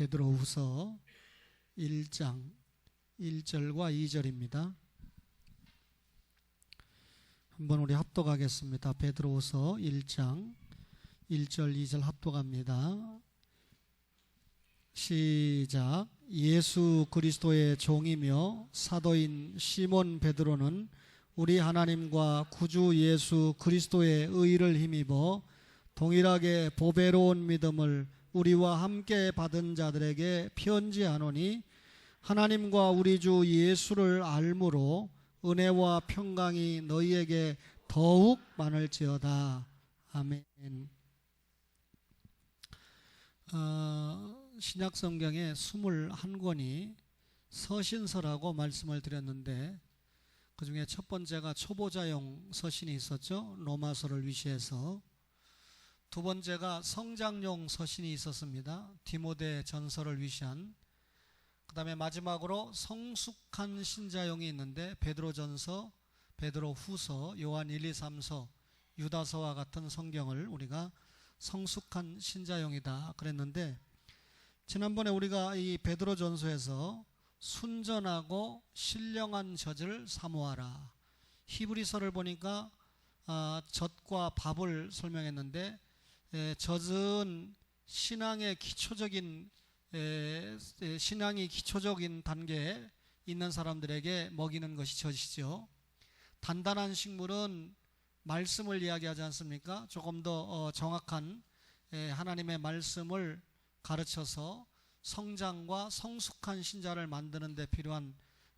베드로후서 1장 1절과 2절입니다. 한번 우리 합독하겠습니다. 베드로후서 1장 1절 2절 합독합니다. 시작. 예수 그리스도의 종이며 사도인 시몬 베드로는 우리 하나님과 구주 예수 그리스도의 의를 힘입어 동일하게 보배로운 믿음을 우리와 함께 받은 자들에게 편지하노니 하나님과 우리 주 예수를 알므로 은혜와 평강이 너희에게 더욱 많을지어다. 아멘. 신약 성경에 21권이 서신서라고 말씀을 드렸는데 그 중에 첫 번째가 초보자용 서신이 있었죠. 로마서를 위시해서. 두 번째가 성장용 서신이 있었습니다. 디모데 전서를 위시한. 그 다음에 마지막으로 성숙한 신자용이 있는데 베드로전서, 베드로후서, 요한 1, 2, 3서, 유다서와 같은 성경을 우리가 성숙한 신자용이다 그랬는데, 지난번에 우리가 이 베드로전서에서 순전하고 신령한 젖을 사모하라, 히브리서를 보니까 젖과 밥을 설명했는데, 젖은 신앙이 기초적인 단계에 있는 사람들에게 먹이는 것이 젖이죠. 단단한 식물은 말씀을 이야기하지 않습니까? 조금 더 정확한 하나님의 말씀을 가르쳐서 성장과 성숙한 신자를 만드는 데 필요한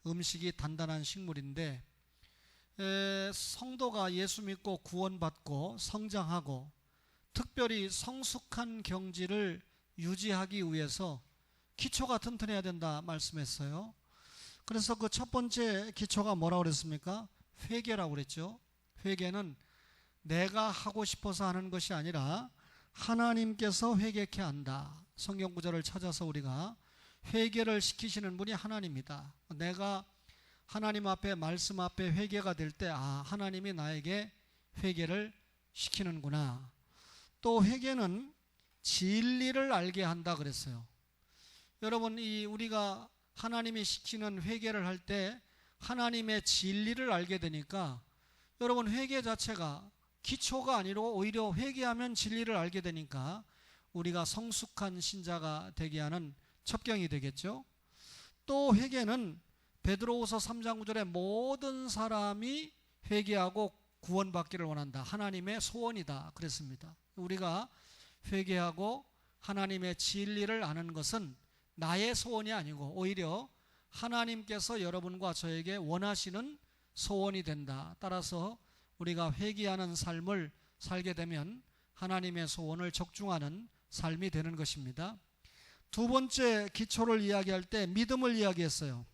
음식이 단단한 식물인데, 성도가 예수 믿고 구원받고 성장하고 특별히 성숙한 경지를 유지하기 위해서 기초가 튼튼해야 된다 말씀했어요. 그래서 그 첫 번째 기초가 뭐라고 그랬습니까? 회개라고 그랬죠. 회개는 내가 하고 싶어서 하는 것이 아니라 하나님께서 회개케 한다. 성경 구절을 찾아서 우리가 회개를 시키시는 분이 하나님이다. 내가 하나님 앞에, 말씀 앞에 회개가 될 때 하나님이 나에게 회개를 시키는구나. 또 회개는 진리를 알게 한다 그랬어요. 여러분, 우리가 하나님이 시키는 회개를 할 때 하나님의 진리를 알게 되니까, 여러분, 회개 자체가 기초가 아니라 오히려 회개하면 진리를 알게 되니까 우리가 성숙한 신자가 되게 하는 첩경이 되겠죠. 또 회개는 베드로후서 3장 9절에 모든 사람이 회개하고 구원받기를 원한다. 하나님의 소원이다 그랬습니다. 우리가 회개하고 하나님의 진리를 아는 것은 나의 소원이 아니고 오히려 하나님께서 여러분과 저에게 원하시는 소원이 된다. 따라서 우리가 회개하는 삶을 살게 되면 하나님의 소원을 적중하는 삶이 되는 것입니다. 두 번째 기초를 이야기할 때 믿음을 이야기했어요.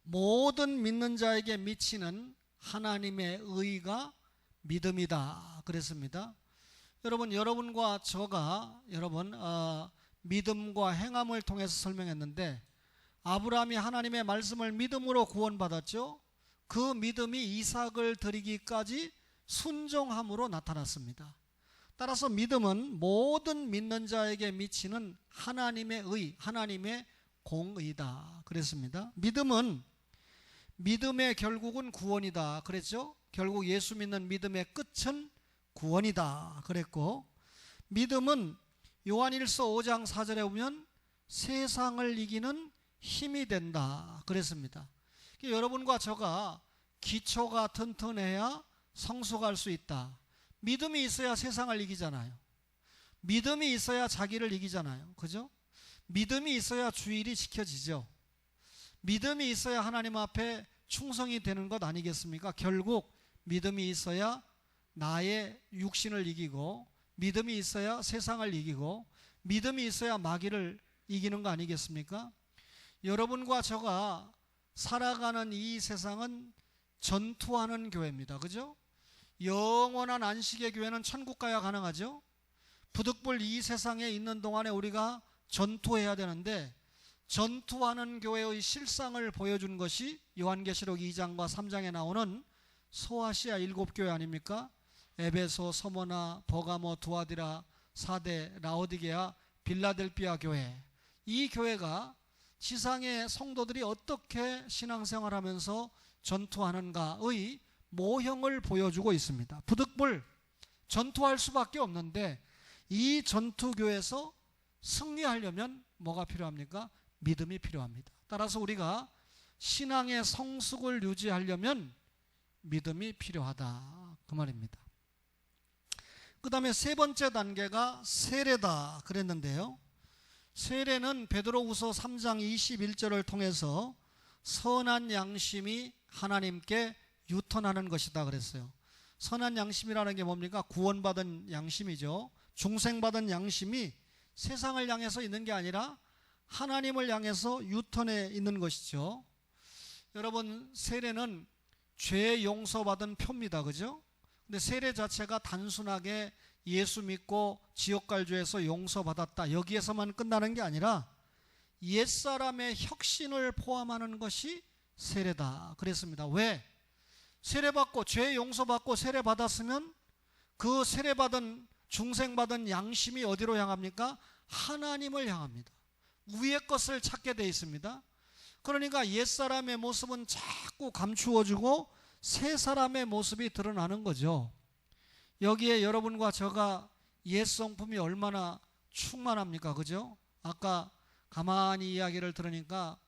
모든 믿는 자에게 미치는 하나님의 의가 믿음이다 그랬습니다. 여러분과 저가 믿음과 행함을 통해서 설명했는데, 아브라함이 하나님의 말씀을 믿음으로 구원받았죠. 그 믿음이 이삭을 드리기까지 순종함으로 나타났습니다. 따라서 믿음은 모든 믿는 자에게 미치는 하나님의 의, 하나님의 공의다 그랬습니다. 믿음의 결국은 구원이다 그랬죠. 결국 예수 믿는 믿음의 끝은 구원이다 그랬고, 믿음은 요한일서 5장 4절에 보면 세상을 이기는 힘이 된다 그랬습니다. 여러분과 저가 기초가 튼튼해야 성숙할 수 있다. 믿음이 있어야 세상을 이기잖아요. 믿음이 있어야 자기를 이기잖아요. 그죠? 믿음이 있어야 주일이 지켜지죠. 믿음이 있어야 하나님 앞에 충성이 되는 것 아니겠습니까? 결국 믿음이 있어야 나의 육신을 이기고, 믿음이 있어야 세상을 이기고, 믿음이 있어야 마귀를 이기는 거 아니겠습니까? 여러분과 저가 살아가는 이 세상은 전투하는 교회입니다. 그죠? 영원한 안식의 교회는 천국 가야 가능하죠? 부득불 이 세상에 있는 동안에 우리가 전투해야 되는데, 전투하는 교회의 실상을 보여준 것이 요한계시록 2장과 3장에 나오는 소아시아 7교회 아닙니까? 에베소, 서머나, 버가모, 두아디라, 사데, 라오디게아, 빌라델피아 교회. 이 교회가 지상의 성도들이 어떻게 신앙생활하면서 전투하는가의 모형을 보여주고 있습니다. 부득불 전투할 수밖에 없는데 이 전투교에서 승리하려면 뭐가 필요합니까? 믿음이 필요합니다. 따라서 우리가 신앙의 성숙을 유지하려면 믿음이 필요하다, 그 말입니다. 그 다음에 세 번째 단계가 세례다 그랬는데요. 세례는 베드로후서 3장 21절을 통해서 선한 양심이 하나님께 유턴하는 것이다 그랬어요. 선한 양심이라는 게 뭡니까? 구원받은 양심이죠. 중생받은 양심이 세상을 향해서 있는 게 아니라 하나님을 향해서 유턴해 있는 것이죠. 여러분, 세례는 죄 용서받은 표입니다. 그죠? 근데 세례 자체가 단순하게 예수 믿고 지옥 갈 죄에서 용서받았다, 여기에서만 끝나는 게 아니라 옛사람의 혁신을 포함하는 것이 세례다 그랬습니다. 왜? 세례받고 죄 용서받고 세례받았으면 그 세례받은 중생받은 양심이 어디로 향합니까? 하나님을 향합니다. 위의 것을 찾게 돼 있습니다. 그러니까 옛사람의 모습은 자꾸 감추어주고 새 사람의 모습이 드러나는 거죠. 여기에 여러분과 저가 옛 성품이 얼마나 충만합니까? 그죠? 아까 가만히 이야기를 들으니까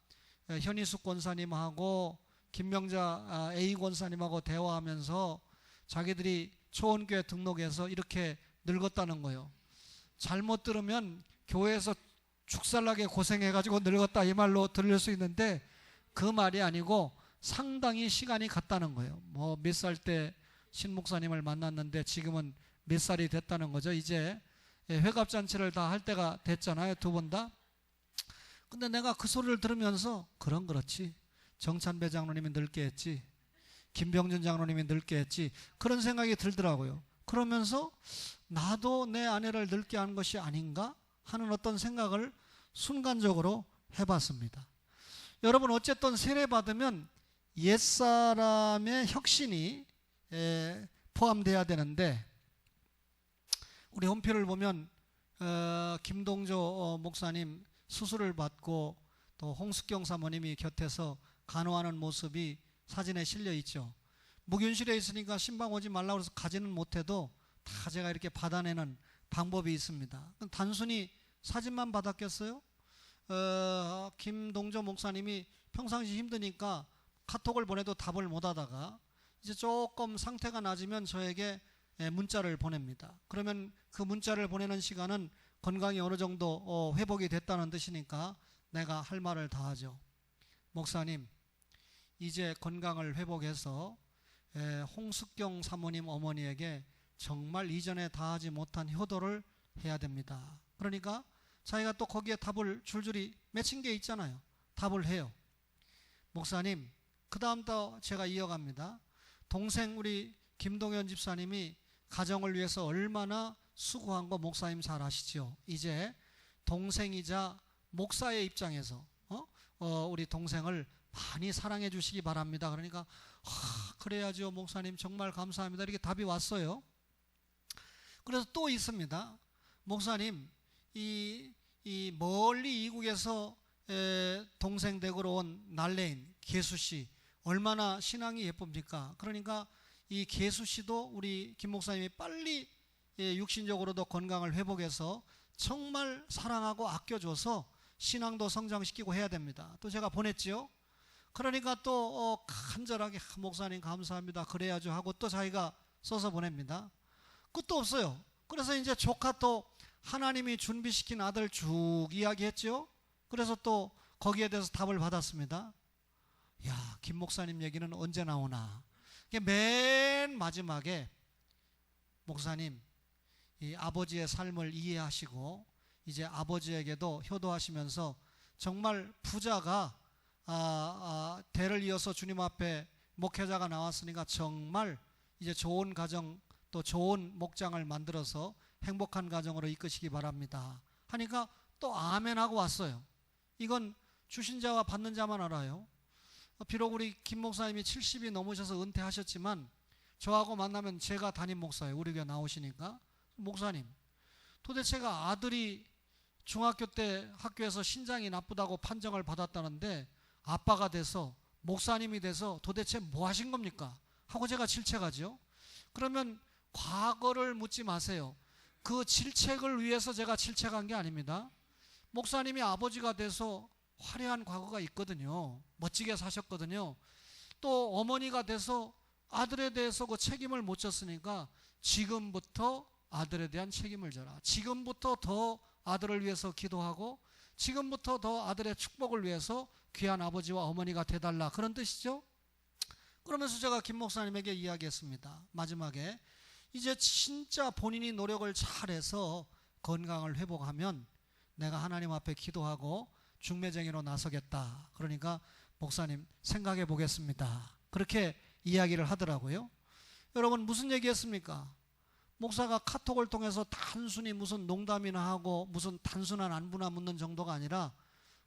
현희숙 권사님하고 김명자 A 권사님하고 대화하면서 자기들이 초원교회 등록해서 이렇게 늙었다는 거예요. 잘못 들으면 교회에서 축살나게 고생해가지고 늙었다 이 말로 들릴 수 있는데 그 말이 아니고 상당히 시간이 갔다는 거예요. 뭐 몇 살 때 신 목사님을 만났는데 지금은 몇 살이 됐다는 거죠. 이제 회갑잔치를 다 할 때가 됐잖아요. 두 번 다. 근데 내가 그 소리를 들으면서 그렇지. 정찬배 장로님이 늙게 했지. 김병준 장로님이 늙게 했지. 그런 생각이 들더라고요. 그러면서 나도 내 아내를 늙게 한 것이 아닌가 하는 어떤 생각을 순간적으로 해봤습니다. 여러분, 어쨌든 세례받으면 옛사람의 혁신이 포함돼야 되는데 우리 홈피를 보면 김동조 목사님 수술을 받고 또 홍숙경 사모님이 곁에서 간호하는 모습이 사진에 실려 있죠. 무균실에 있으니까 신방 오지 말라고 해서 가지는 못해도 다 제가 이렇게 받아내는 방법이 있습니다. 단순히 사진만 받았겠어요? 김동조 목사님이 평상시 힘드니까 카톡을 보내도 답을 못 하다가 이제 조금 상태가 낮으면 저에게 문자를 보냅니다. 그러면 그 문자를 보내는 시간은 건강이 어느 정도 회복이 됐다는 뜻이니까 내가 할 말을 다 하죠. 목사님, 이제 건강을 회복해서 홍숙경 사모님 어머니에게 정말 이전에 다 하지 못한 효도를 해야 됩니다. 그러니까 자기가 또 거기에 답을 줄줄이 맺힌 게 있잖아요. 답을 해요. 목사님, 그 다음부터 제가 이어갑니다. 동생 우리 김동현 집사님이 가정을 위해서 얼마나 수고한 거 목사님 잘 아시죠? 이제 동생이자 목사의 입장에서 우리 동생을 많이 사랑해 주시기 바랍니다. 그러니까 그래야죠 목사님, 정말 감사합니다, 이렇게 답이 왔어요. 그래서 또 있습니다. 목사님, 이 멀리 이국에서 동생 댁으로 온 날래인 개수씨 얼마나 신앙이 예쁩니까? 그러니까 이 개수씨도 우리 김 목사님이 빨리 육신적으로도 건강을 회복해서 정말 사랑하고 아껴줘서 신앙도 성장시키고 해야 됩니다. 또 제가 보냈지요. 그러니까 또 간절하게 목사님 감사합니다, 그래야죠 하고 또 자기가 써서 보냅니다. 끝도 없어요. 그래서 이제 조카 또 하나님이 준비시킨 아들 쭉 이야기했죠. 그래서 또 거기에 대해서 답을 받았습니다. 야, 김 목사님 얘기는 언제 나오나. 맨 마지막에 목사님, 이 아버지의 삶을 이해하시고 이제 아버지에게도 효도하시면서 정말 부자가 대를 이어서 주님 앞에 목회자가 나왔으니까 정말 이제 좋은 가정 또 좋은 목장을 만들어서 행복한 가정으로 이끄시기 바랍니다 하니까 또 아멘 하고 왔어요. 이건 주신 자와 받는 자만 알아요. 비록 우리 김 목사님이 70이 넘으셔서 은퇴하셨지만 저하고 만나면 제가 담임 목사예요. 우리 교회 나오시니까 목사님, 도대체가 아들이 중학교 때 학교에서 신장이 나쁘다고 판정을 받았다는데 아빠가 돼서 목사님이 돼서 도대체 뭐 하신 겁니까? 하고 제가 질책하죠. 그러면 과거를 묻지 마세요. 그 질책을 위해서 제가 질책한 게 아닙니다. 목사님이 아버지가 돼서 화려한 과거가 있거든요. 멋지게 사셨거든요. 또 어머니가 돼서 아들에 대해서 그 책임을 못 졌으니까 지금부터 아들에 대한 책임을 져라. 지금부터 더 아들을 위해서 기도하고 지금부터 더 아들의 축복을 위해서 귀한 아버지와 어머니가 돼달라. 그런 뜻이죠. 그러면서 제가 김 목사님에게 이야기했습니다. 마지막에 이제 진짜 본인이 노력을 잘해서 건강을 회복하면 내가 하나님 앞에 기도하고 중매쟁이로 나서겠다. 그러니까 목사님 생각해 보겠습니다. 그렇게 이야기를 하더라고요. 여러분 무슨 얘기했습니까? 목사가 카톡을 통해서 단순히 무슨 농담이나 하고 무슨 단순한 안부나 묻는 정도가 아니라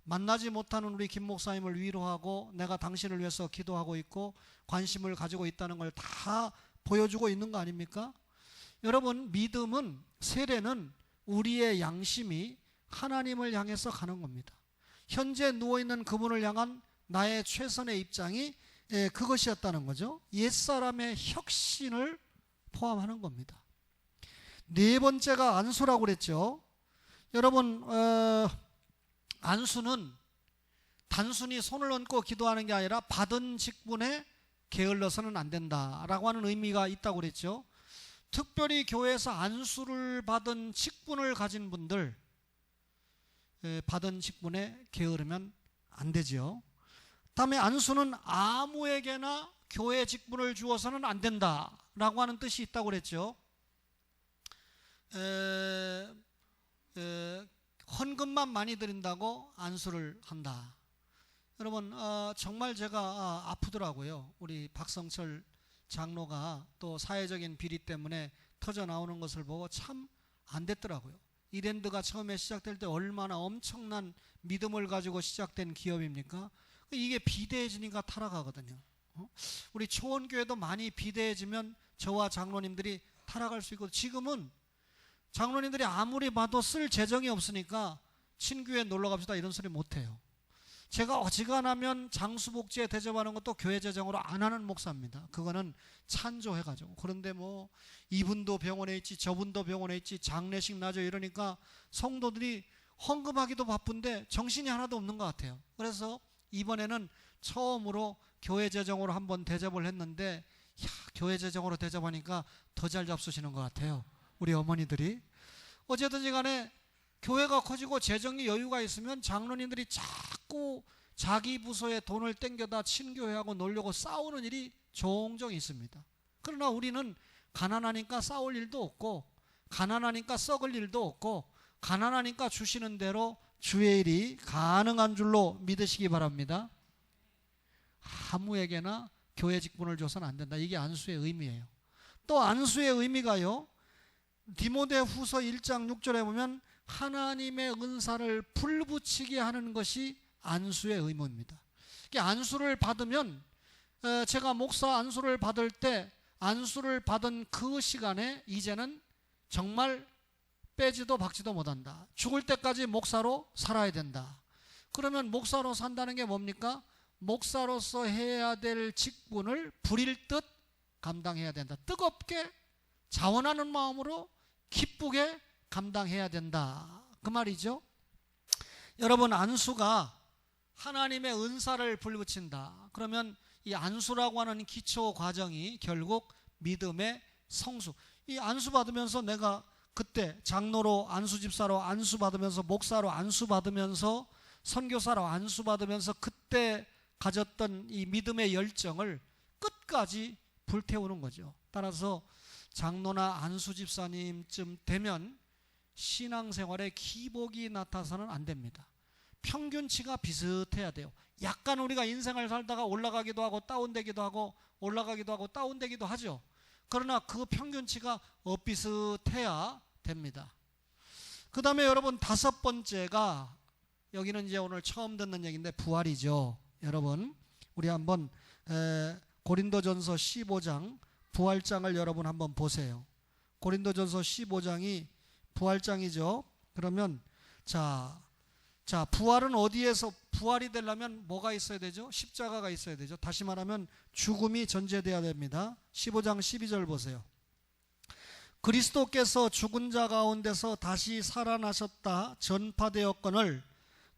만나지 못하는 우리 김 목사님을 위로하고 내가 당신을 위해서 기도하고 있고 관심을 가지고 있다는 걸 다 보여주고 있는 거 아닙니까? 여러분 믿음은, 세례는 우리의 양심이 하나님을 향해서 가는 겁니다. 현재 누워있는 그분을 향한 나의 최선의 입장이 그것이었다는 거죠. 옛사람의 혁신을 포함하는 겁니다. 네 번째가 안수라고 그랬죠. 여러분 안수는 단순히 손을 얹고 기도하는 게 아니라 받은 직분에 게을러서는 안 된다라고 하는 의미가 있다고 그랬죠. 특별히 교회에서 안수를 받은 직분을 가진 분들 받은 직분에 게으르면 안 되죠. 다음에 안수는 아무에게나 교회 직분을 주어서는 안 된다라고 하는 뜻이 있다고 그랬죠. 헌금만 많이 드린다고 안수를 한다. 여러분 정말 제가 아프더라고요. 우리 박성철 장로가 또 사회적인 비리 때문에 터져 나오는 것을 보고 참 안 됐더라고요. 이랜드가 처음에 시작될 때 얼마나 엄청난 믿음을 가지고 시작된 기업입니까? 이게 비대해지니까 타락하거든요. 우리 초원교회도 많이 비대해지면 저와 장로님들이 타락할 수 있고, 지금은 장로님들이 아무리 봐도 쓸 재정이 없으니까 친교회 놀러 갑시다 이런 소리 못해요. 제가 어지간하면 장수복지에 대접하는 것도 교회 재정으로 안 하는 목사입니다. 그거는 찬조해가지고. 그런데 뭐 이분도 병원에 있지 저분도 병원에 있지 장례식 나죠 이러니까 성도들이 헌금하기도 바쁜데 정신이 하나도 없는 것 같아요. 그래서 이번에는 처음으로 교회 재정으로 한번 대접을 했는데 교회 재정으로 대접하니까 더 잘 잡수시는 것 같아요. 우리 어머니들이. 어쨌든지 간에 교회가 커지고 재정이 여유가 있으면 장로님들이 자꾸 자기 부서에 돈을 땡겨다 친교회하고 놀려고 싸우는 일이 종종 있습니다. 그러나 우리는 가난하니까 싸울 일도 없고 가난하니까 썩을 일도 없고 가난하니까 주시는 대로 주의 일이 가능한 줄로 믿으시기 바랍니다. 아무에게나 교회 직분을 줘서는 안 된다. 이게 안수의 의미예요. 또 안수의 의미가요, 디모데후서 1장 6절에 보면 하나님의 은사를 불붙이게 하는 것이 안수의 의무입니다. 안수를 받으면, 제가 목사 안수를 받을 때 안수를 받은 그 시간에 이제는 정말 빼지도 박지도 못한다. 죽을 때까지 목사로 살아야 된다. 그러면 목사로 산다는 게 뭡니까? 목사로서 해야 될 직분을 불일 듯 감당해야 된다. 뜨겁게 자원하는 마음으로 기쁘게 감당해야 된다. 그 말이죠. 여러분 안수가 하나님의 은사를 불붙인다. 그러면 이 안수라고 하는 기초 과정이 결국 믿음의 성수. 이 안수 받으면서 내가 그때 장로로 안수집사로 안수받으면서 목사로 안수받으면서 선교사로 안수받으면서 그때 가졌던 이 믿음의 열정을 끝까지 불태우는 거죠. 따라서 장로나 안수집사님쯤 되면 신앙생활에 기복이 나타나서는 안 됩니다. 평균치가 비슷해야 돼요. 약간 우리가 인생을 살다가 올라가기도 하고 다운되기도 하고 올라가기도 하고 다운되기도 하죠. 그러나 그 평균치가 비슷해야 됩니다. 그 다음에 여러분 다섯 번째가, 여기는 이제 오늘 처음 듣는 얘기인데 부활이죠. 여러분 우리 한번 고린도전서 15장 부활장을 여러분 한번 보세요. 고린도전서 15장이 부활장이죠. 그러면 자, 부활은 어디에서 부활이 되려면 뭐가 있어야 되죠? 십자가가 있어야 되죠. 다시 말하면 죽음이 전제돼야 됩니다. 15장 12절 보세요. 그리스도께서 죽은 자 가운데서 다시 살아나셨다 전파되었거늘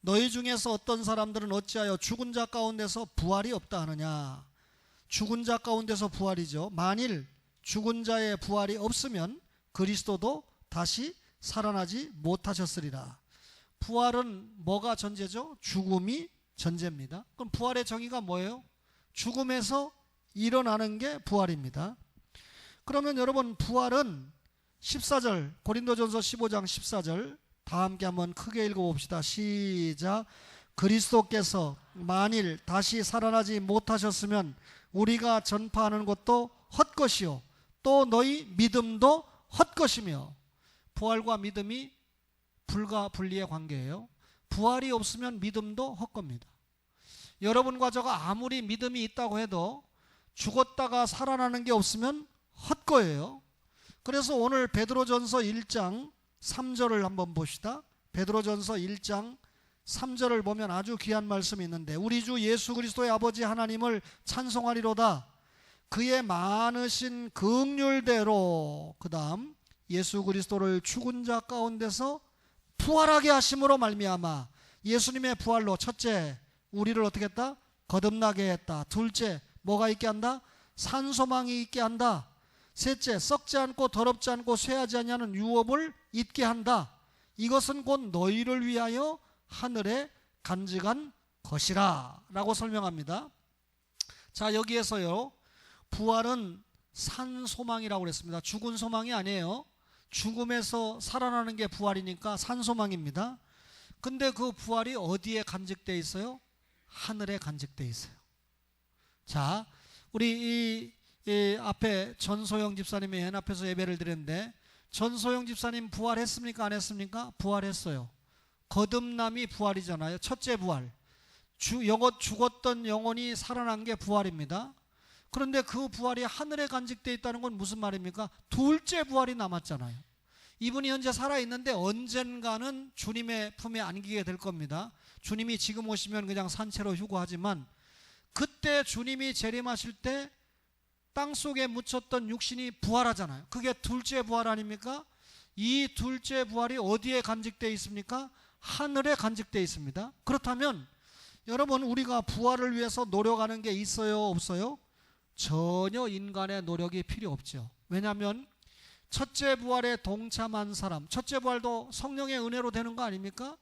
너희 중에서 어떤 사람들은 어찌하여 죽은 자 가운데서 부활이 없다 하느냐. 죽은 자 가운데서 부활이죠. 만일 죽은 자의 부활이 없으면 그리스도도 다시 살아나지 못하셨으리라. 부활은 뭐가 전제죠? 죽음이 전제입니다. 그럼 부활의 정의가 뭐예요? 죽음에서 일어나는 게 부활입니다. 그러면 여러분 부활은 14절 고린도전서 15장 14절 다 함께 한번 크게 읽어봅시다. 시작. 그리스도께서 만일 다시 살아나지 못하셨으면 우리가 전파하는 것도 헛것이요 또 너희 믿음도 헛것이며. 부활과 믿음이 불가분리의 관계예요. 부활이 없으면 믿음도 헛겁니다. 여러분과 저가 아무리 믿음이 있다고 해도 죽었다가 살아나는 게 없으면 헛거예요. 그래서 오늘 베드로전서 1장 3절을 한번 봅시다. 베드로전서 1장 3절을 보면 아주 귀한 말씀이 있는데 우리 주 예수 그리스도의 아버지 하나님을 찬송하리로다. 그의 많으신 긍휼대로 그 다음 예수 그리스도를 죽은 자 가운데서 부활하게 하심으로 말미암아 예수님의 부활로 첫째 우리를 어떻게 했다? 거듭나게 했다. 둘째 뭐가 있게 한다? 산소망이 있게 한다. 셋째 썩지 않고 더럽지 않고 쇠하지 아니하는 유업을 있게 한다. 이것은 곧 너희를 위하여 하늘에 간직한 것이라 라고 설명합니다. 자, 여기에서요 부활은 산소망이라고 그랬습니다. 죽은 소망이 아니에요. 죽음에서 살아나는 게 부활이니까 산소망입니다. 근데 그 부활이 어디에 간직되어 있어요? 하늘에 간직되어 있어요. 자, 우리 이 앞에 전소영 집사님이 연합해서 예배를 드렸는데 전소영 집사님 부활했습니까? 안 했습니까? 부활했어요. 거듭남이 부활이잖아요. 첫째 부활. 죽었던 영혼이 살아난 게 부활입니다. 그런데 그 부활이 하늘에 간직되어 있다는 건 무슨 말입니까? 둘째 부활이 남았잖아요. 이분이 현재 살아있는데 언젠가는 주님의 품에 안기게 될 겁니다. 주님이 지금 오시면 그냥 산채로 휴거하지만 그때 주님이 재림하실 때 땅속에 묻혔던 육신이 부활하잖아요. 그게 둘째 부활 아닙니까? 이 둘째 부활이 어디에 간직되어 있습니까? 하늘에 간직되어 있습니다. 그렇다면 여러분 우리가 부활을 위해서 노력하는 게 있어요? 없어요? 전혀 인간의 노력이 필요 없죠. 왜냐하면 첫째 부활에 동참한 사람, 첫째 부활도 성령의 은혜로 되는 거 아닙니까?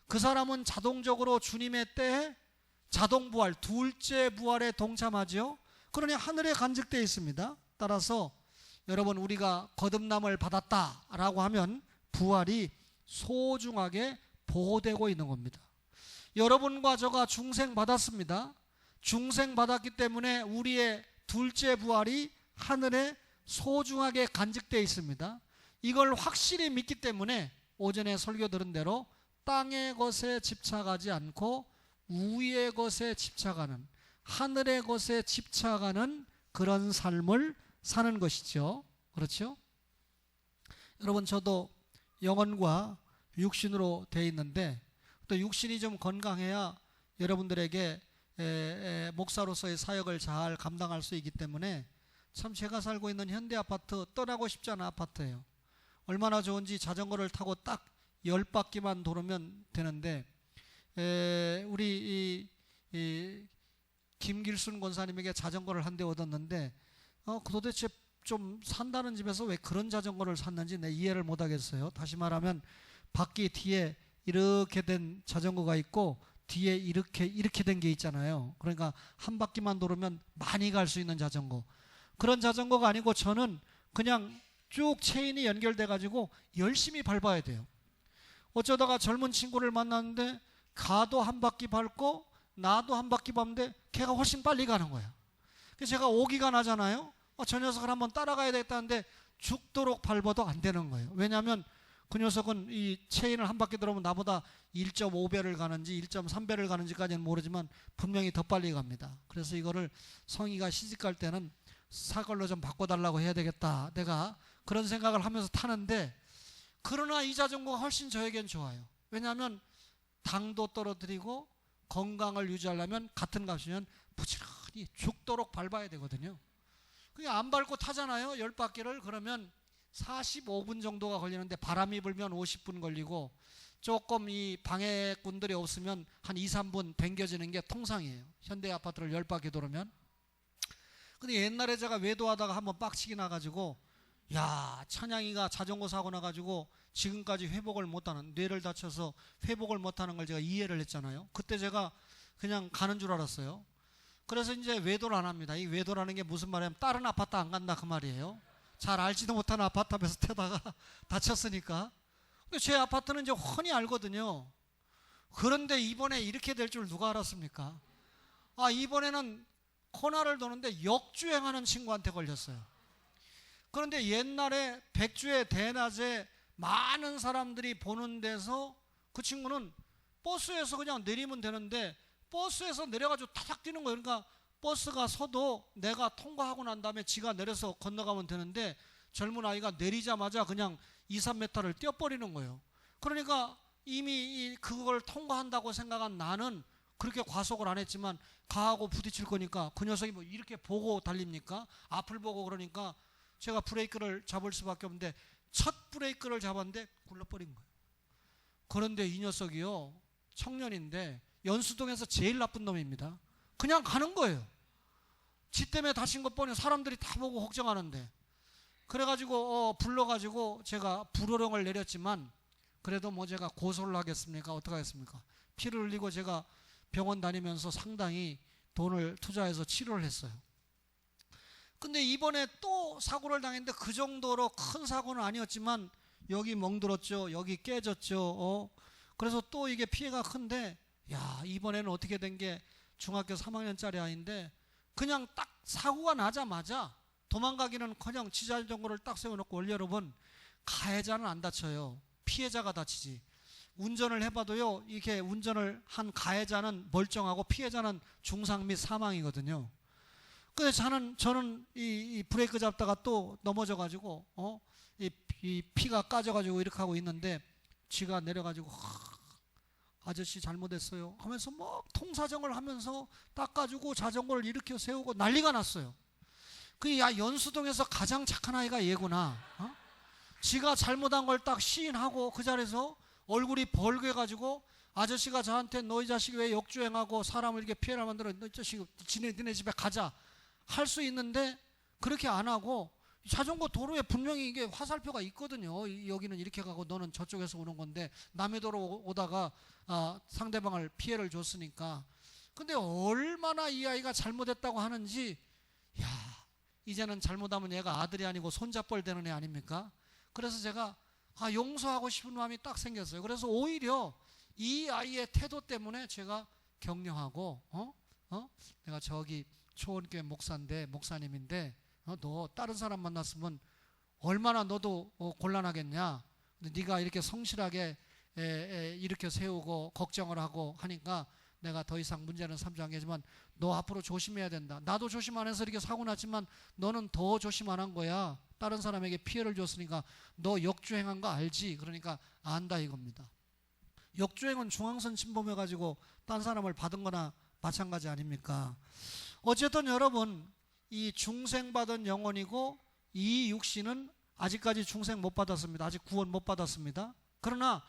그 사람은 자동적으로 주님의 때에 자동부활, 둘째 부활에 동참하죠. 그러니 하늘에 간직되어 있습니다. 따라서 여러분 우리가 거듭남을 받았다라고 하면 부활이 소중하게 보호되고 있는 겁니다. 여러분과 저가 중생 받았습니다. 중생 받았기 때문에 우리의 둘째 부활이 하늘에 소중하게 간직되어 있습니다. 이걸 확실히 믿기 때문에 오전에 설교 들은 대로 땅의 것에 집착하지 않고 위의 것에 집착하는, 하늘의 것에 집착하는 그런 삶을 사는 것이죠. 그렇죠? 여러분 저도 영혼과 육신으로 되어 있는데 또 육신이 좀 건강해야 여러분들에게 목사로서의 사역을 잘 감당할 수 있기 때문에 참 제가 살고 있는 현대아파트 떠나고 싶지 않은 아파트예요. 얼마나 좋은지 자전거를 타고 딱 10바퀴만 돌으면 되는데 우리 이 김길순 권사님에게 자전거를 한 대 얻었는데 도대체 좀 산다는 집에서 왜 그런 자전거를 샀는지 내 이해를 못하겠어요. 다시 말하면 바퀴 뒤에 이렇게 된 자전거가 있고 뒤에 이렇게 된 게 있잖아요. 그러니까 한 바퀴만 돌으면 많이 갈 수 있는 자전거. 그런 자전거가 아니고 저는 그냥 쭉 체인이 연결돼 가지고 열심히 밟아야 돼요. 어쩌다가 젊은 친구를 만났는데 가도 한 바퀴 밟고 나도 한 바퀴 밟는데 걔가 훨씬 빨리 가는 거예요. 그래서 제가 오기가 나잖아요. 저 녀석을 한번 따라가야 되겠다는데 죽도록 밟아도 안 되는 거예요. 왜냐하면 그 녀석은 이 체인을 한 바퀴 들어오면 나보다 1.5배를 가는지 1.3배를 가는지까지는 모르지만 분명히 더 빨리 갑니다. 그래서 이거를 성희가 시집갈 때는 사걸로 좀 바꿔달라고 해야 되겠다. 내가 그런 생각을 하면서 타는데 그러나 이 자전거가 훨씬 저에겐 좋아요. 왜냐하면 당도 떨어뜨리고 건강을 유지하려면 같은 값이면 부지런히 죽도록 밟아야 되거든요. 그게 안 밟고 타잖아요. 10바퀴를. 그러면 45분 정도가 걸리는데 바람이 불면 50분 걸리고 조금 이 방해꾼들이 없으면 한 2, 3분 당겨지는 게 통상이에요. 현대 아파트를 10바퀴 돌으면. 근데 옛날에 제가 외도하다가 한번 빡치기 나가지고 야, 찬양이가 자전거 사고 나가지고 지금까지 회복을 못하는, 뇌를 다쳐서 회복을 못하는 걸 제가 이해를 했잖아요. 그때 제가 그냥 가는 줄 알았어요. 그래서 이제 외도를 안 합니다. 이 외도라는 게 무슨 말이냐면 다른 아파트 안 간다 그 말이에요. 잘 알지도 못하는 아파트 앞에서 태다가 다쳤으니까. 근데 제 아파트는 이제 훤히 알거든요. 그런데 이번에 이렇게 될 줄 누가 알았습니까? 아, 이번에는 코너를 도는데 역주행하는 친구한테 걸렸어요. 그런데 옛날에 백주의 대낮에 많은 사람들이 보는 데서 그 친구는 버스에서 그냥 내리면 되는데 버스에서 내려가지고 타닥 뛰는 거예요. 그러니까 버스가 서도 내가 통과하고 난 다음에 지가 내려서 건너가면 되는데 젊은 아이가 내리자마자 그냥 2, 3m를 뛰어버리는 거예요. 그러니까 이미 그걸 통과한다고 생각한 나는 그렇게 과속을 안 했지만 가하고 부딪힐 거니까 그 녀석이 뭐 이렇게 보고 달립니까? 앞을 보고. 그러니까 제가 브레이크를 잡을 수밖에 없는데 첫 브레이크를 잡았는데 굴러버린 거예요. 그런데 이 녀석이요, 청년인데 연수동에서 제일 나쁜 놈입니다. 그냥 가는 거예요. 지 때문에 다친 것 뻔히 사람들이 다 보고 걱정하는데. 그래가지고 불러가지고 제가 불호령을 내렸지만 그래도 뭐 제가 고소를 하겠습니까? 어떻게 하겠습니까? 피를 흘리고 제가 병원 다니면서 상당히 돈을 투자해서 치료를 했어요. 근데 이번에 또 사고를 당했는데 그 정도로 큰 사고는 아니었지만 여기 멍들었죠. 여기 깨졌죠. 그래서 또 이게 피해가 큰데, 야, 이번에는 어떻게 된 게 중학교 3학년짜리 아이인데 그냥 딱 사고가 나자마자 도망가기는커녕 지자전거를 딱 세워놓고, 원래 여러분 가해자는 안 다쳐요. 피해자가 다치지. 운전을 해봐도요, 이렇게 운전을 한 가해자는 멀쩡하고 피해자는 중상 및 사망이거든요. 근데 저는 이 브레이크 잡다가 또 넘어져가지고 이 피가 까져가지고 이렇게 하고 있는데 지가 내려가지고 아저씨 잘못했어요 하면서 막 통사정을 하면서 닦아주고 자전거를 일으켜 세우고 난리가 났어요. 야, 연수동에서 가장 착한 아이가 얘구나. 지가 잘못한 걸 딱 시인하고 그 자리에서 얼굴이 벌게가지고 아저씨가 저한테 너 이 자식이 왜 역주행하고 사람을 이렇게 피해를 만들어, 너 이 자식 니네 집에 가자 할 수 있는데 그렇게 안 하고, 자전거 도로에 분명히 이게 화살표가 있거든요. 여기는 이렇게 가고 너는 저쪽에서 오는 건데 남의 도로 오다가 상대방을 피해를 줬으니까. 근데 얼마나 이 아이가 잘못했다고 하는지, 야, 이제는 잘못하면 얘가 아들이 아니고 손잡벌 되는 애 아닙니까? 그래서 제가 용서하고 싶은 마음이 딱 생겼어요. 그래서 오히려 이 아이의 태도 때문에 제가 격려하고 내가 저기 초원교회 목사님인데 너 다른 사람 만났으면 얼마나 너도 곤란하겠냐. 근데 네가 이렇게 성실하게 일으켜 세우고 걱정을 하고 하니까 내가 더 이상 문제는 삼지 않겠지만 너 앞으로 조심해야 된다. 나도 조심 안 해서 이렇게 사고 났지만 너는 더 조심 안 한 거야. 다른 사람에게 피해를 줬으니까 너 역주행한 거 알지? 그러니까 안다 이겁니다. 역주행은 중앙선 침범해가지고 딴 사람을 받은 거나 마찬가지 아닙니까? 어쨌든 여러분, 이 중생받은 영혼이고 이 육신은 아직까지 중생 못 받았습니다. 아직 구원 못 받았습니다. 그러나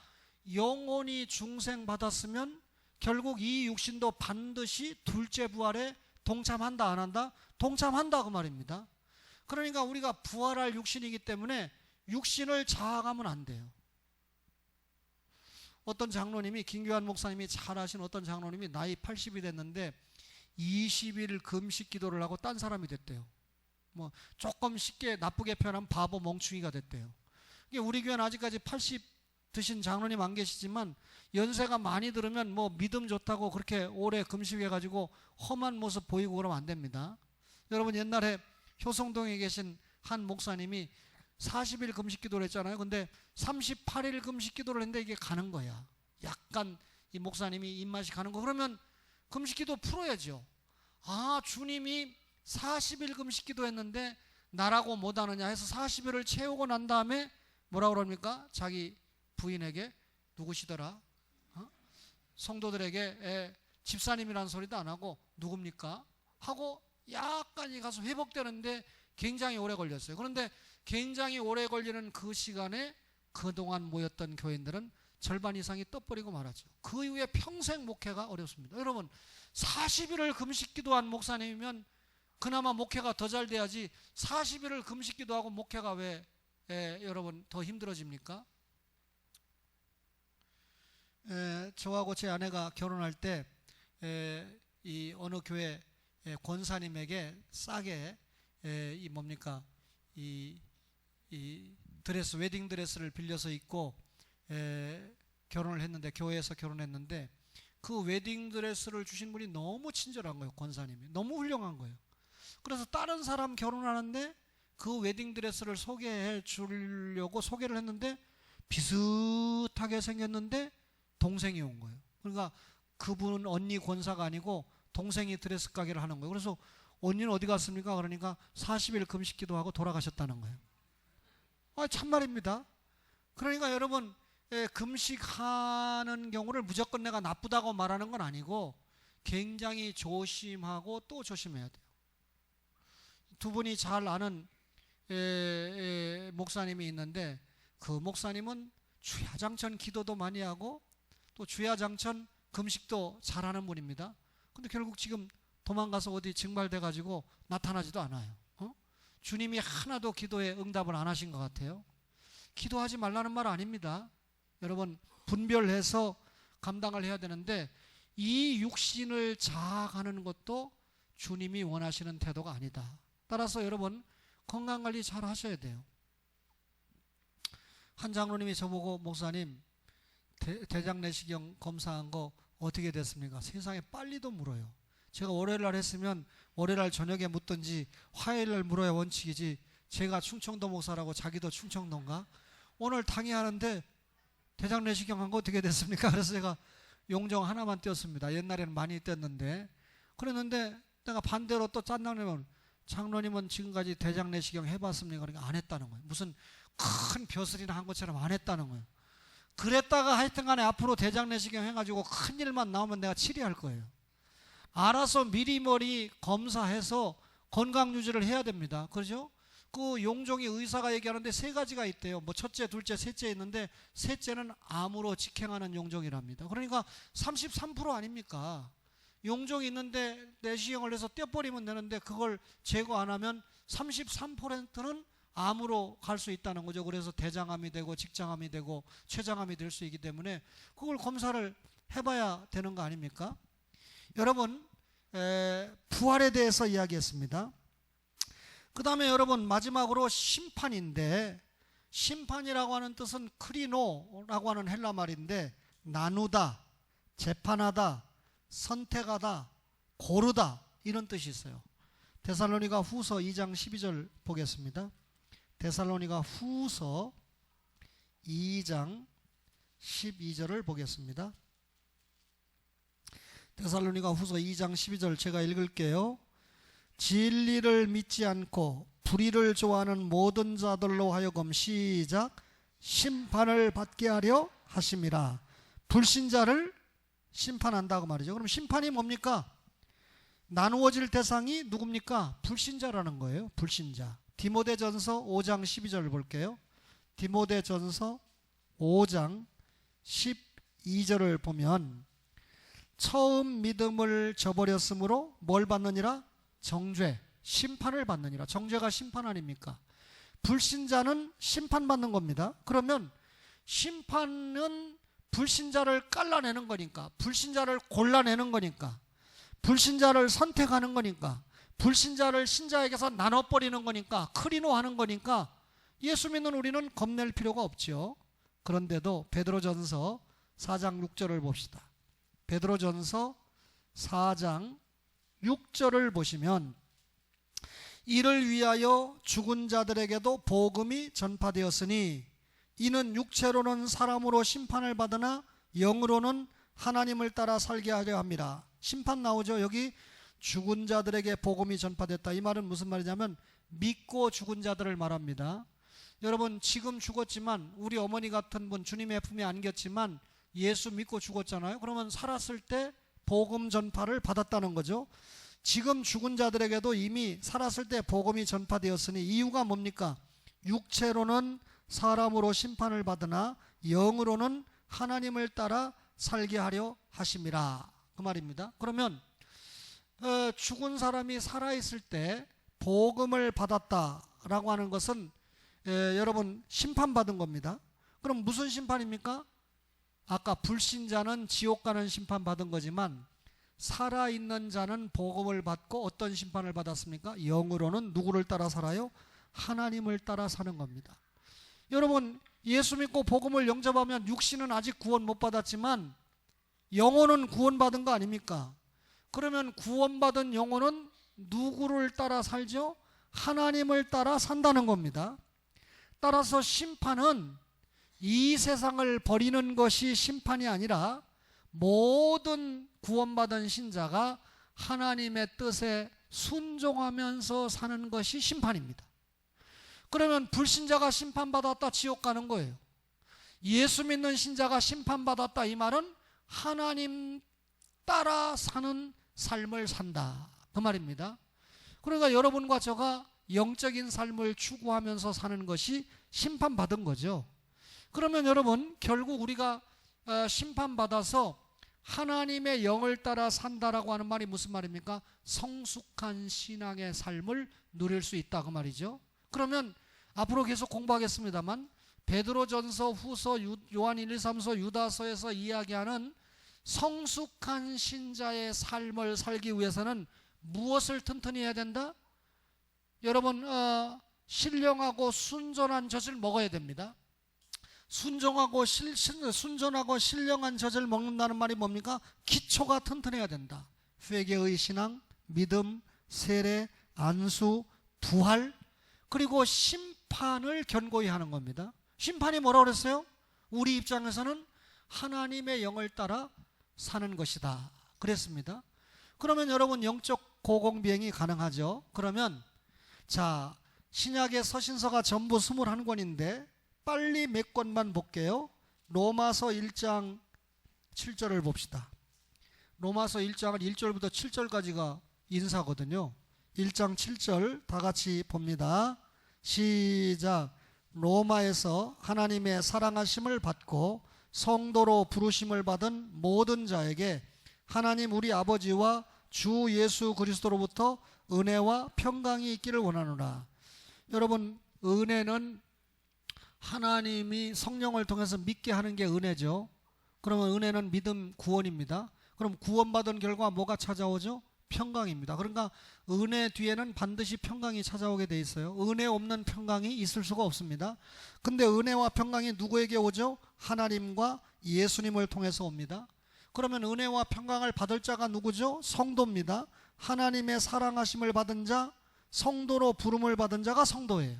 영혼이 중생받았으면 결국 이 육신도 반드시 둘째 부활에 동참한다 안 한다? 동참한다 그 말입니다. 그러니까 우리가 부활할 육신이기 때문에 육신을 자학하면 안 돼요. 어떤 장로님이, 김규환 목사님이 잘 아신 어떤 장로님이 나이 80이 됐는데 20일 금식 기도를 하고 딴 사람이 됐대요. 뭐 조금 쉽게 나쁘게 표현하면 바보 멍충이가 됐대요. 우리 교회는 아직까지 80 드신 장로님 안 계시지만 연세가 많이 들으면 뭐 믿음 좋다고 그렇게 오래 금식해가지고 험한 모습 보이고 그러면 안 됩니다. 여러분, 옛날에 효성동에 계신 한 목사님이 40일 금식 기도를 했잖아요. 근데 38일 금식 기도를 했는데 이게 가는 거야. 약간 이 목사님이 입맛이 가는 거. 그러면 금식 기도 풀어야죠. 주님이 40일 금식 기도 했는데 나라고 못하느냐 해서 40일을 채우고 난 다음에 뭐라고 그럽니까? 자기 부인에게, 누구시더라? 성도들에게 집사님이라는 소리도 안 하고 누굽니까? 하고 약간이 가서 회복되는데 굉장히 오래 걸렸어요. 그런데 굉장히 오래 걸리는 그 시간에 그동안 모였던 교인들은 절반 이상이 떠버리고 말았죠. 그 이후에 평생 목회가 어렵습니다. 여러분 40일을 금식 기도한 목사님이면 그나마 목회가 더 잘 돼야지 40일을 금식 기도하고 목회가 왜 여러분 더 힘들어집니까? 저하고 제 아내가 결혼할 때 이 어느 교회 권사님에게 싸게 이 뭡니까 이 드레스 웨딩 드레스를 빌려서 입고 결혼을 했는데 교회에서 결혼했는데 그 웨딩 드레스를 주신 분이 너무 친절한 거예요. 권사님이 너무 훌륭한 거예요. 그래서 다른 사람 결혼하는데 그 웨딩 드레스를 소개해 주려고 소개를 했는데 비슷하게 생겼는데 동생이 온 거예요. 그러니까 그분은 언니 권사가 아니고 동생이 드레스 가게를 하는 거예요. 그래서 언니는 어디 갔습니까? 그러니까 40일 금식 기도하고 돌아가셨다는 거예요. 참말입니다. 그러니까 여러분 금식하는 경우를 무조건 내가 나쁘다고 말하는 건 아니고 굉장히 조심하고 또 조심해야 돼요. 두 분이 잘 아는 목사님이 있는데 그 목사님은 주야장천 기도도 많이 하고 또 주야장천 금식도 잘하는 분입니다. 근데 결국 지금 도망가서 어디 증발돼 가지고 나타나지도 않아요. 주님이 하나도 기도에 응답을 안 하신 것 같아요. 기도하지 말라는 말 아닙니다. 여러분 분별해서 감당을 해야 되는데 이 육신을 자학하는 것도 주님이 원하시는 태도가 아니다. 따라서 여러분 건강관리 잘 하셔야 돼요. 한 장로님이 저보고 목사님 대장 내시경 검사한 거 어떻게 됐습니까? 세상에 빨리도 물어요. 제가 월요일날 했으면 월요일날 저녁에 묻든지 화요일날 물어야 원칙이지 제가 충청도 목사라고 자기도 충청도인가? 오늘 당의하는데 대장 내시경 한 거 어떻게 됐습니까? 그래서 제가 용정 하나만 띄었습니다. 옛날에는 많이 띄었는데 그랬는데 내가 반대로 또 짠장내면 장로님은 지금까지 대장 내시경 해봤습니까? 그러니까 안 했다는 거예요. 무슨 큰 벼슬이나 한 것처럼 안 했다는 거예요. 그랬다가 하여튼 간에 앞으로 대장 내시경 해가지고 큰 일만 나오면 내가 치료할 거예요. 알아서 미리머리 검사해서 건강 유지를 해야 됩니다. 그렇죠? 그 용종이 의사가 얘기하는데 세 가지가 있대요. 뭐 첫째, 둘째, 셋째 있는데 셋째는 암으로 직행하는 용종이랍니다. 그러니까 33% 아닙니까? 용종이 있는데 내시경을 해서 떼버리면 되는데 그걸 제거 안 하면 33%는 암으로 갈 수 있다는 거죠. 그래서 대장암이 되고 직장암이 되고 췌장암이 될 수 있기 때문에 그걸 검사를 해봐야 되는 거 아닙니까? 여러분 부활에 대해서 이야기했습니다. 그 다음에 여러분 마지막으로 심판인데 심판이라고 하는 뜻은 크리노라고 하는 헬라 말인데 나누다, 재판하다, 선택하다, 고르다 이런 뜻이 있어요. 데살로니가 후서 2장 12절 보겠습니다. 데살로니가 후서 2장 12절을 보겠습니다. 데살로니가 후서 2장 12절 제가 읽을게요. 진리를 믿지 않고 불의를 좋아하는 모든 자들로 하여금 시작 심판을 받게 하려 하심이라. 불신자를 심판한다고 말이죠. 그럼 심판이 뭡니까? 나누어질 대상이 누굽니까? 불신자라는 거예요. 불신자. 디모데전서 5장 12절을 볼게요. 디모데전서 5장 12절을 보면 처음 믿음을 저버렸으므로 뭘 받느니라? 정죄, 심판을 받느니라. 정죄가 심판 아닙니까? 불신자는 심판받는 겁니다. 그러면 심판은 불신자를 깔라내는 거니까, 불신자를 골라내는 거니까, 불신자를 선택하는 거니까, 불신자를 신자에게서 나눠버리는 거니까, 크리노하는 거니까 예수 믿는 우리는 겁낼 필요가 없죠. 그런데도 베드로전서 4장 6절을 봅시다. 베드로전서 4장 6절을 보시면 이를 위하여 죽은 자들에게도 복음이 전파되었으니 이는 육체로는 사람으로 심판을 받으나 영으로는 하나님을 따라 살게 하려 합니다. 심판 나오죠. 여기 죽은 자들에게 복음이 전파됐다. 이 말은 무슨 말이냐면 믿고 죽은 자들을 말합니다. 여러분 지금 죽었지만 우리 어머니 같은 분 주님의 품에 안겼지만 예수 믿고 죽었잖아요. 그러면 살았을 때 복음 전파를 받았다는 거죠. 지금 죽은 자들에게도 이미 살았을 때 복음이 전파되었으니 이유가 뭡니까? 육체로는 사람으로 심판을 받으나 영으로는 하나님을 따라 살게 하려 하심이라, 그 말입니다. 그러면 죽은 사람이 살아있을 때 복음을 받았다라고 하는 것은 여러분 심판받은 겁니다. 그럼 무슨 심판입니까? 아까 불신자는 지옥 가는 심판 받은 거지만 살아있는 자는 복음을 받고 어떤 심판을 받았습니까? 영으로는 누구를 따라 살아요? 하나님을 따라 사는 겁니다. 여러분, 예수 믿고 복음을 영접하면 육신은 아직 구원 못 받았지만 영혼은 구원받은 거 아닙니까? 그러면 구원받은 영혼은 누구를 따라 살죠? 하나님을 따라 산다는 겁니다. 따라서 심판은 이 세상을 버리는 것이 심판이 아니라 모든 구원받은 신자가 하나님의 뜻에 순종하면서 사는 것이 심판입니다. 그러면 불신자가 심판받았다 지옥 가는 거예요. 예수 믿는 신자가 심판받았다 이 말은 하나님 따라 사는 삶을 산다, 그 말입니다. 그러니까 여러분과 저가 영적인 삶을 추구하면서 사는 것이 심판받은 거죠. 그러면 여러분, 결국 우리가 심판받아서 하나님의 영을 따라 산다라고 하는 말이 무슨 말입니까? 성숙한 신앙의 삶을 누릴 수 있다, 그 말이죠. 그러면 앞으로 계속 공부하겠습니다만 베드로전서, 후서, 요한 1, 2, 3서, 유다서에서 이야기하는 성숙한 신자의 삶을 살기 위해서는 무엇을 튼튼히 해야 된다? 여러분, 신령하고 순전한 젖을 먹어야 됩니다. 순전하고 신령한 젖을 먹는다는 말이 뭡니까? 기초가 튼튼해야 된다. 회개의 신앙, 믿음, 세례, 안수, 부활, 그리고 심판을 견고히 하는 겁니다. 심판이 뭐라고 그랬어요? 우리 입장에서는 하나님의 영을 따라 사는 것이다 그랬습니다. 그러면 여러분, 영적 고공비행이 가능하죠. 그러면 자, 신약의 서신서가 전부 21권인데 빨리 몇 권만 볼게요. 로마서 1장 7절을 봅시다. 로마서 1장은 1절부터 7절까지가 인사거든요. 1장 7절 다 같이 봅니다. 시작. 로마에서 하나님의 사랑하심을 받고 성도로 부르심을 받은 모든 자에게 하나님 우리 아버지와 주 예수 그리스도로부터 은혜와 평강이 있기를 원하노라. 여러분, 은혜는 하나님이 성령을 통해서 믿게 하는 게 은혜죠. 그러면 은혜는 믿음, 구원입니다. 그럼 구원받은 결과 뭐가 찾아오죠? 평강입니다. 그러니까 은혜 뒤에는 반드시 평강이 찾아오게 돼 있어요. 은혜 없는 평강이 있을 수가 없습니다. 근데 은혜와 평강이 누구에게 오죠? 하나님과 예수님을 통해서 옵니다. 그러면 은혜와 평강을 받을 자가 누구죠? 성도입니다. 하나님의 사랑하심을 받은 자, 성도로 부름을 받은 자가 성도예요.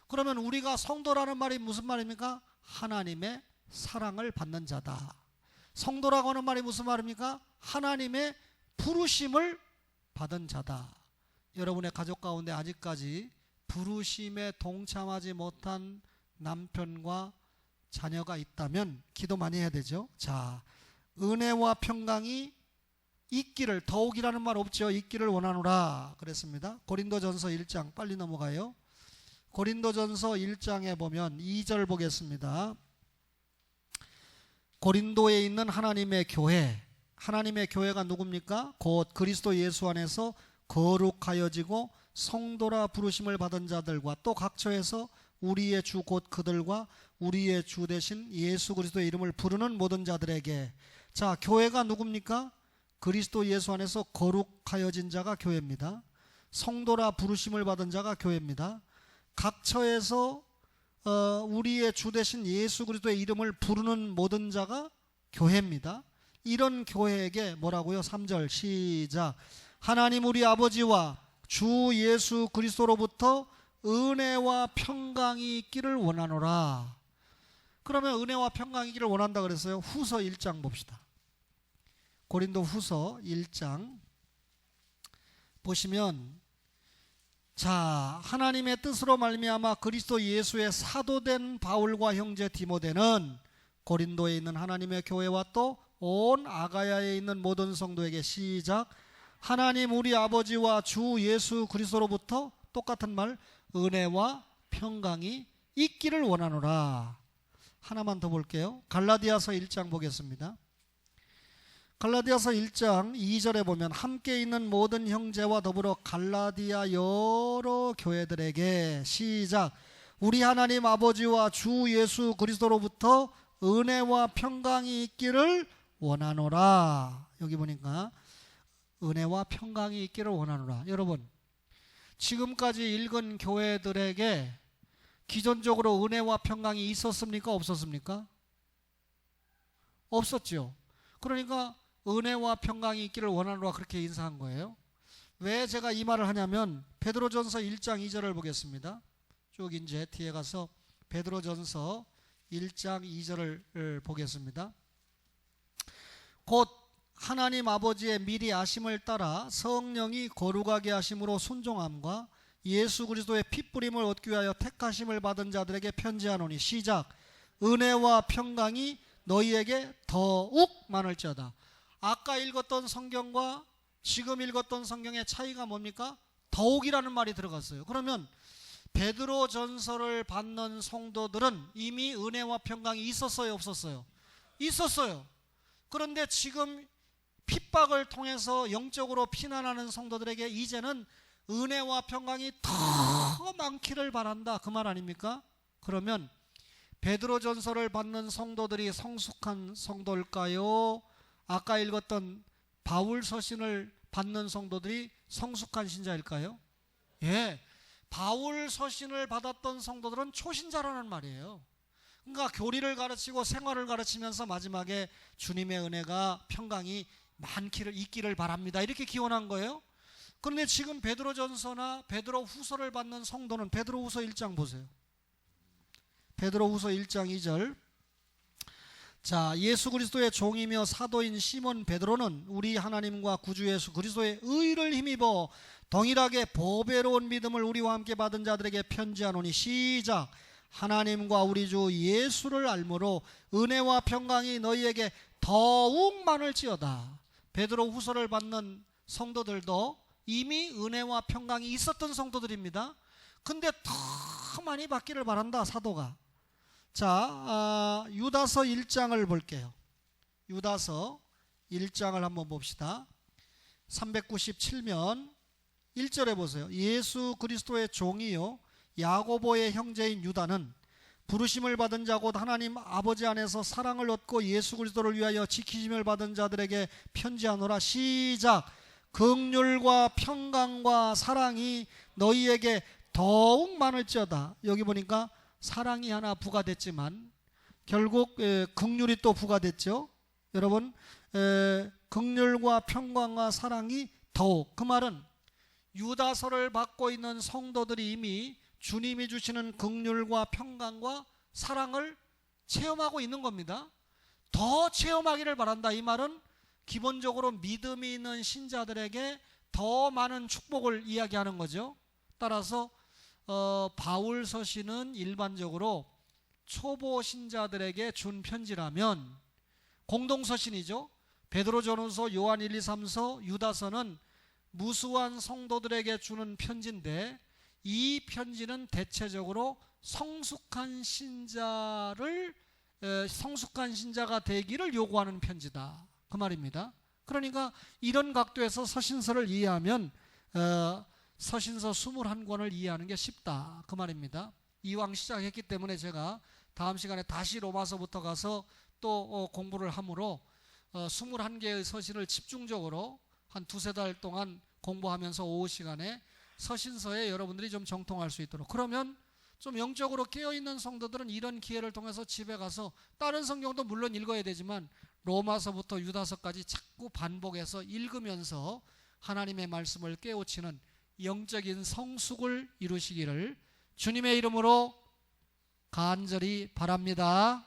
그러면 우리가 성도라는 말이 무슨 말입니까? 하나님의 사랑을 받는 자다. 성도라고 하는 말이 무슨 말입니까? 하나님의 부르심을 받은 자다. 여러분의 가족 가운데 아직까지 부르심에 동참하지 못한 남편과 자녀가 있다면 기도 많이 해야 되죠. 자, 은혜와 평강이 있기를, 더욱이라는 말 없죠. 있기를 원하노라 그랬습니다. 고린도전서 1장 빨리 넘어가요. 고린도전서 1장에 보면 2절 보겠습니다. 고린도에 있는 하나님의 교회, 하나님의 교회가 누굽니까? 곧 그리스도 예수 안에서 거룩하여지고 성도라 부르심을 받은 자들과 또 각처에서 우리의 주 곧 그들과 우리의 주 되신 예수 그리스도의 이름을 부르는 모든 자들에게. 자, 교회가 누굽니까? 그리스도 예수 안에서 거룩하여진 자가 교회입니다. 성도라 부르심을 받은 자가 교회입니다. 각처에서 우리의 주 되신 예수 그리스도의 이름을 부르는 모든 자가 교회입니다. 이런 교회에게 뭐라고요? 3절 시작. 하나님 우리 아버지와 주 예수 그리스도로부터 은혜와 평강이 있기를 원하노라. 그러면 은혜와 평강이 있기를 원한다 그랬어요. 후서 1장 봅시다. 고린도 후서 1장 보시면, 자, 하나님의 뜻으로 말미암아 그리스도 예수의 사도된 바울과 형제 디모데는 고린도에 있는 하나님의 교회와 또 온 아가야에 있는 모든 성도에게 시작. 하나님 우리 아버지와 주 예수 그리스도로부터 똑같은 말 은혜와 평강이 있기를 원하노라. 하나만 더 볼게요. 갈라디아서 1장 보겠습니다. 갈라디아서 1장 2절에 보면 함께 있는 모든 형제와 더불어 갈라디아 여러 교회들에게 시작. 우리 하나님 아버지와 주 예수 그리스도로부터 은혜와 평강이 있기를 원하노라. 여기 보니까 은혜와 평강이 있기를 원하노라. 여러분, 지금까지 읽은 교회들에게 기존적으로 은혜와 평강이 있었습니까? 없었습니까? 없었죠. 그러니까 은혜와 평강이 있기를 원하노라 그렇게 인사한 거예요. 왜 제가 이 말을 하냐면 베드로전서 1장 2절을 보겠습니다. 쭉 이제 뒤에 가서 베드로전서 1장 2절을 보겠습니다. 곧 하나님 아버지의 미리 아심을 따라 성령이 거룩하게 하심으로 순종함과 예수 그리스도의 핏부림을 얻기 위하여 택하심을 받은 자들에게 편지하노니 시작. 은혜와 평강이 너희에게 더욱 많을지어다. 아까 읽었던 성경과 지금 읽었던 성경의 차이가 뭡니까? 더욱이라는 말이 들어갔어요. 그러면 베드로전서를 받는 성도들은 이미 은혜와 평강이 있었어요, 없었어요? 있었어요. 그런데 지금 핍박을 통해서 영적으로 피난하는 성도들에게 이제는 은혜와 평강이 더 많기를 바란다, 그 말 아닙니까? 그러면 베드로전서를 받는 성도들이 성숙한 성도일까요? 아까 읽었던 바울 서신을 받는 성도들이 성숙한 신자일까요? 예, 바울 서신을 받았던 성도들은 초신자라는 말이에요. 그러니까 교리를 가르치고 생활을 가르치면서 마지막에 주님의 은혜가 평강이 많기를 있기를 바랍니다, 이렇게 기원한 거예요. 그런데 지금 베드로전서나 베드로후서를 받는 성도는 베드로후서 1장 보세요. 베드로후서 1장 2절. 자, 예수 그리스도의 종이며 사도인 시몬 베드로는 우리 하나님과 구주 예수 그리스도의 의를 힘입어 동일하게 보배로운 믿음을 우리와 함께 받은 자들에게 편지하노니 시작. 하나님과 우리 주 예수를 알므로 은혜와 평강이 너희에게 더욱 많을지어다. 베드로후서를 받는 성도들도 이미 은혜와 평강이 있었던 성도들입니다. 근데 더 많이 받기를 바란다, 사도가. 자, 유다서 1장을 볼게요. 유다서 1장을 한번 봅시다. 397면 1절에 보세요. 예수 그리스도의 종이요 야고보의 형제인 유다는 부르심을 받은 자 곧 하나님 아버지 안에서 사랑을 얻고 예수 그리스도를 위하여 지키심을 받은 자들에게 편지하노라. 시작. 긍휼과 평강과 사랑이 너희에게 더욱 많을지어다. 여기 보니까 사랑이 하나 부과됐지만 결국 긍휼이 또 부과됐죠. 여러분, 긍휼과 평강과 사랑이 더욱, 그 말은 유다서를 받고 있는 성도들이 이미 주님이 주시는 긍휼과 평강과 사랑을 체험하고 있는 겁니다. 더 체험하기를 바란다, 이 말은 기본적으로 믿음이 있는 신자들에게 더 많은 축복을 이야기하는 거죠. 따라서 바울 서신은 일반적으로 초보 신자들에게 준 편지라면 공동서신이죠. 베드로전후서, 요한 1, 2, 3서, 유다서는 무수한 성도들에게 주는 편지인데 이 편지는 대체적으로 성숙한 신자가 되기를 요구하는 편지다, 그 말입니다. 그러니까 이런 각도에서 서신서를 이해하면 서신서 21권을 이해하는 게 쉽다, 그 말입니다. 이왕 시작했기 때문에 제가 다음 시간에 다시 로마서부터 가서 또 공부를 하므로 21개의 서신을 집중적으로 한 두세 달 동안 공부하면서 오후 시간에 서신서에 여러분들이 좀 정통할 수 있도록, 그러면 좀 영적으로 깨어있는 성도들은 이런 기회를 통해서 집에 가서 다른 성경도 물론 읽어야 되지만 로마서부터 유다서까지 자꾸 반복해서 읽으면서 하나님의 말씀을 깨우치는 영적인 성숙을 이루시기를 주님의 이름으로 간절히 바랍니다.